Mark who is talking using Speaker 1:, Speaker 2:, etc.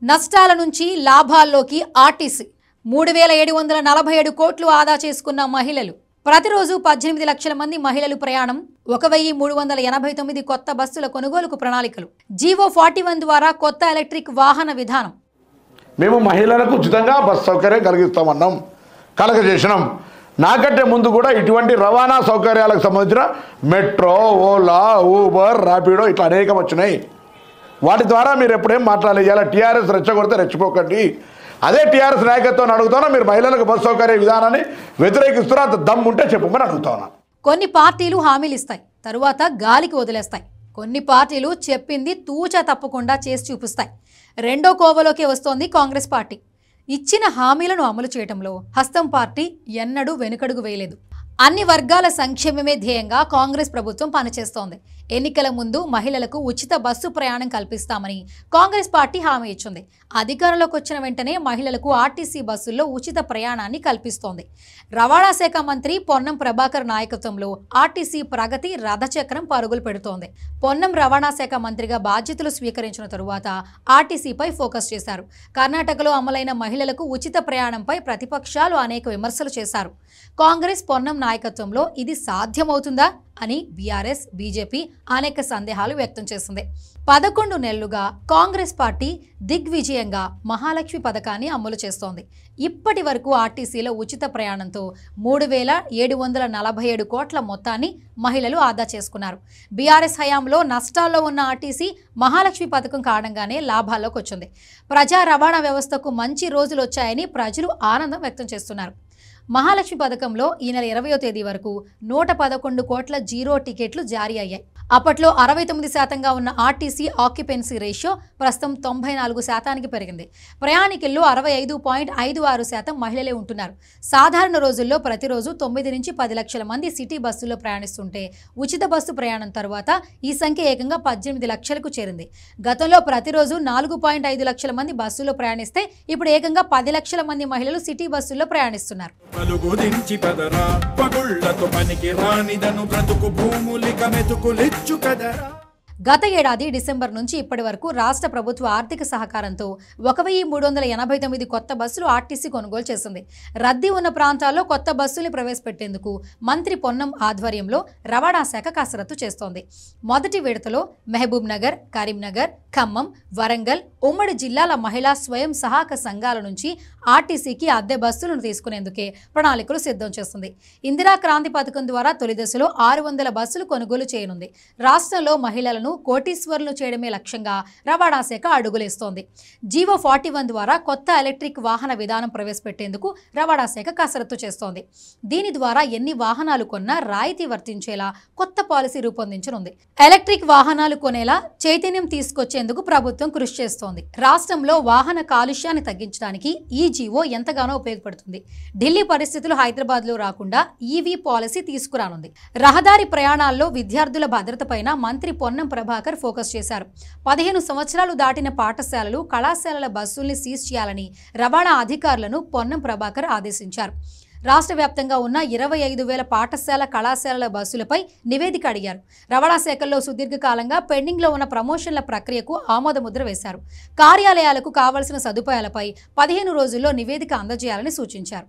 Speaker 1: నష్టాల నుంచి లాభాల్లోకి ఆర్టీసీ 3747 కోట్లు ఆదా చేసుకున్న మహిళలు. ప్రతిరోజు 18 లక్షల మంది మహిళలు ప్రయాణం. 1389 కొత్త బస్సుల కొనుగోలుకు ప్రణాళికలు. జీవో 41 ద్వారా కొత్త ఎలక్ట్రిక్ వాహన విధానం.
Speaker 2: మేము మహిళలకు ఉచితంగా బస్ సౌకర్యం కలిగిస్తామన్నాం, కలగజేసినాం. నాకంటే ముందు కూడా ఇటువంటి రవాణా సౌకర్యాలకు సంబంధించిన మెట్రో, ఓలా, ఊబర్, ర్యాపిడో ఇట్లా అనేకం వచ్చినాయి. వాటి ద్వారా మీరు ఎప్పుడేం మాట్లాడాలి. ఇలా టీఆర్ఎస్ రెచ్చగొడితే రెచ్చిపోకండి. అదే టీఆర్ఎస్ నాయకత్వం అడుగుతున్నా, మీరు మహిళలకు బస్సు సౌకర్య విధానాన్ని వ్యతిరేకిస్తున్నా, అంత దమ్ము ఉంటే చెప్పమని అడుగుతున్నా.
Speaker 1: కొన్ని పార్టీలు హామీలు ఇస్తాయి, తరువాత గాలికి వదిలేస్తాయి. కొన్ని పార్టీలు చెప్పింది తూచా తప్పకుండా చేసి చూపిస్తాయి. రెండో కోవలోకి వస్తోంది కాంగ్రెస్ పార్టీ. ఇచ్చిన హామీలను అమలు చేయడంలో హస్తం పార్టీ ఎన్నడూ వెనుకడుగు వేయలేదు. అన్ని వర్గాల సంక్షేమమే ధ్యేయంగా కాంగ్రెస్ ప్రభుత్వం పనిచేస్తోంది. ఎన్నికల ముందు మహిళలకు ఉచిత బస్సు ప్రయాణం కల్పిస్తామని కాంగ్రెస్ పార్టీ హామీ ఇచ్చింది. అధికారంలోకి వచ్చిన వెంటనే మహిళలకు ఆర్టీసీ బస్సుల్లో ఉచిత ప్రయాణాన్ని కల్పిస్తోంది. రవాణా శాఖ మంత్రి పొన్నం ప్రభాకర్ నాయకత్వంలో ఆర్టీసీ ప్రగతి రథచక్రం పరుగులు పెడుతోంది. పొన్నం రవాణా శాఖ మంత్రిగా బాధ్యతలు స్వీకరించిన తరువాత ఆర్టీసీపై ఫోకస్ చేశారు. కర్ణాటకలో అమలైన మహిళలకు ఉచిత ప్రయాణంపై ప్రతిపక్షాలు అనేక విమర్శలు చేశారు. కాంగ్రెస్ పొన్నం నాయకత్వంలో ఇది సాధ్యమవుతుందా అని బీఆర్ఎస్, బీజేపీ అనేక సందేహాలు వ్యక్తం చేసింది. 11 నెలలుగా కాంగ్రెస్ పార్టీ దిగ్విజయంగా మహాలక్ష్మి పథకాన్ని అమలు చేస్తోంది. ఇప్పటి వరకు ఆర్టీసీలో ఉచిత ప్రయాణంతో 3747 కోట్ల మొత్తాన్ని మహిళలు ఆదా చేసుకున్నారు. బీఆర్ఎస్ హయాంలో నష్టాల్లో ఉన్న ఆర్టీసీ మహాలక్ష్మి పథకం కారణంగానే లాభాల్లోకి వచ్చింది. ప్రజా రవాణా వ్యవస్థకు మంచి రోజులు వచ్చాయని ప్రజలు ఆనందం వ్యక్తం చేస్తున్నారు. మహాలక్ష్మి పథకంలో ఈ నెల 20వ తేదీ వరకు 111 కోట్ల జీరో టికెట్లు జారీ అయ్యాయి. అప్పట్లో 69% ఉన్న ఆర్టీసీ ఆక్యుపెన్సీ రేషియో ప్రస్తుతం 94% పెరిగింది. ప్రయాణికుల్లో 65.56% మహిళలే ఉంటున్నారు. సాధారణ రోజుల్లో ప్రతిరోజు 9 నుంచి 10 లక్షల మంది సిటీ బస్సుల్లో ప్రయాణిస్తుంటే ఉచిత బస్సు ప్రయాణం తర్వాత ఈ సంఖ్య ఏకంగా 18 లక్షలకు చేరింది. గతంలో ప్రతిరోజు 4.5 లక్షల మంది బస్సుల్లో ప్రయాణిస్తే ఇప్పుడు ఏకంగా 10 లక్షల మంది మహిళలు సిటీ బస్సుల్లో ప్రయాణిస్తున్నారు. గత ఏడాది డిసెంబర్ నుంచి ఇప్పటి వరకు రాష్ట్ర ప్రభుత్వ ఆర్థిక సహకారంతో 1389 కొత్త బస్సులు ఆర్టీసీ కొనుగోలు చేసింది. రద్దీ ఉన్న ప్రాంతాల్లో కొత్త బస్సులు ప్రవేశపెట్టేందుకు మంత్రి పొన్నం ఆధ్వర్యంలో రవాణా శాఖ కసరత్తు చేస్తోంది. మొదటి విడతలో మహబూబ్ నగర్, కరీంనగర్, ఖమ్మం, వరంగల్ ఉమ్మడి జిల్లాల మహిళా స్వయం సహాయక సంఘాల నుంచి ఆర్టీసీకి అద్దె బస్సులను తీసుకునేందుకే ప్రణాళికలు సిద్ధం చేస్తుంది. ఇందిరా క్రాంతి పథకం ద్వారా తొలి దశలో 600 బస్సులు కొనుగోలు చేయనుంది. రాష్ట్రంలో మహిళలను కోటీశ్వరులు చేయడమే లక్ష్యంగా రవాణా శాఖ అడుగులేస్తోంది. జీవో 41 ద్వారా కొత్త ఎలక్ట్రిక్ వాహన విధానం ప్రవేశపెట్టేందుకు రవాణా శాఖ కసరత్తు చేస్తోంది. దీని ద్వారా ఎన్ని వాహనాలు కొన్నా రాయితీ వర్తించేలా కొత్త పాలసీ రూపొందించనుంది. ఎలక్ట్రిక్ వాహనాలు కొనేలా చైతన్యం తీసుకొచ్చేందుకు ప్రభుత్వం కృషి చేస్తోంది. రాష్ట్రంలో వాహన కాలుష్యాన్ని తగ్గించడానికి ఈ జీవో ఎంతగానో ఉపయోగపడుతుంది. ఢిల్లీ పరిస్థితులు హైదరాబాద్లో రాకుండా ఈవీ పాలసీ తీసుకురానుంది. రహదారి ప్రయాణాల్లో విద్యార్థుల భద్రతపైన మంత్రి పొన్నం ప్రభాకర్ ఫోకస్ చేశారు. 15 సంవత్సరాలు దాటిన పాఠశాలలు, కళాశాలల బస్సుల్ని సీజ్ చేయాలని రవాణా అధికారులను పొన్నం ప్రభాకర్ ఆదేశించారు. రాష్ట్ర వ్యాప్తంగా ఉన్న 25,000 పాఠశాల, కళాశాలల బస్సులపై నివేదిక అడిగారు. రవాణా శాఖల్లో సుదీర్ఘకాలంగా పెండింగ్లో ఉన్న ప్రమోషన్ల ప్రక్రియకు ఆమోదముద్ర వేశారు. కార్యాలయాలకు కావలసిన సదుపాయాలపై 15 రోజుల్లో నివేదిక అందజేయాలని సూచించారు.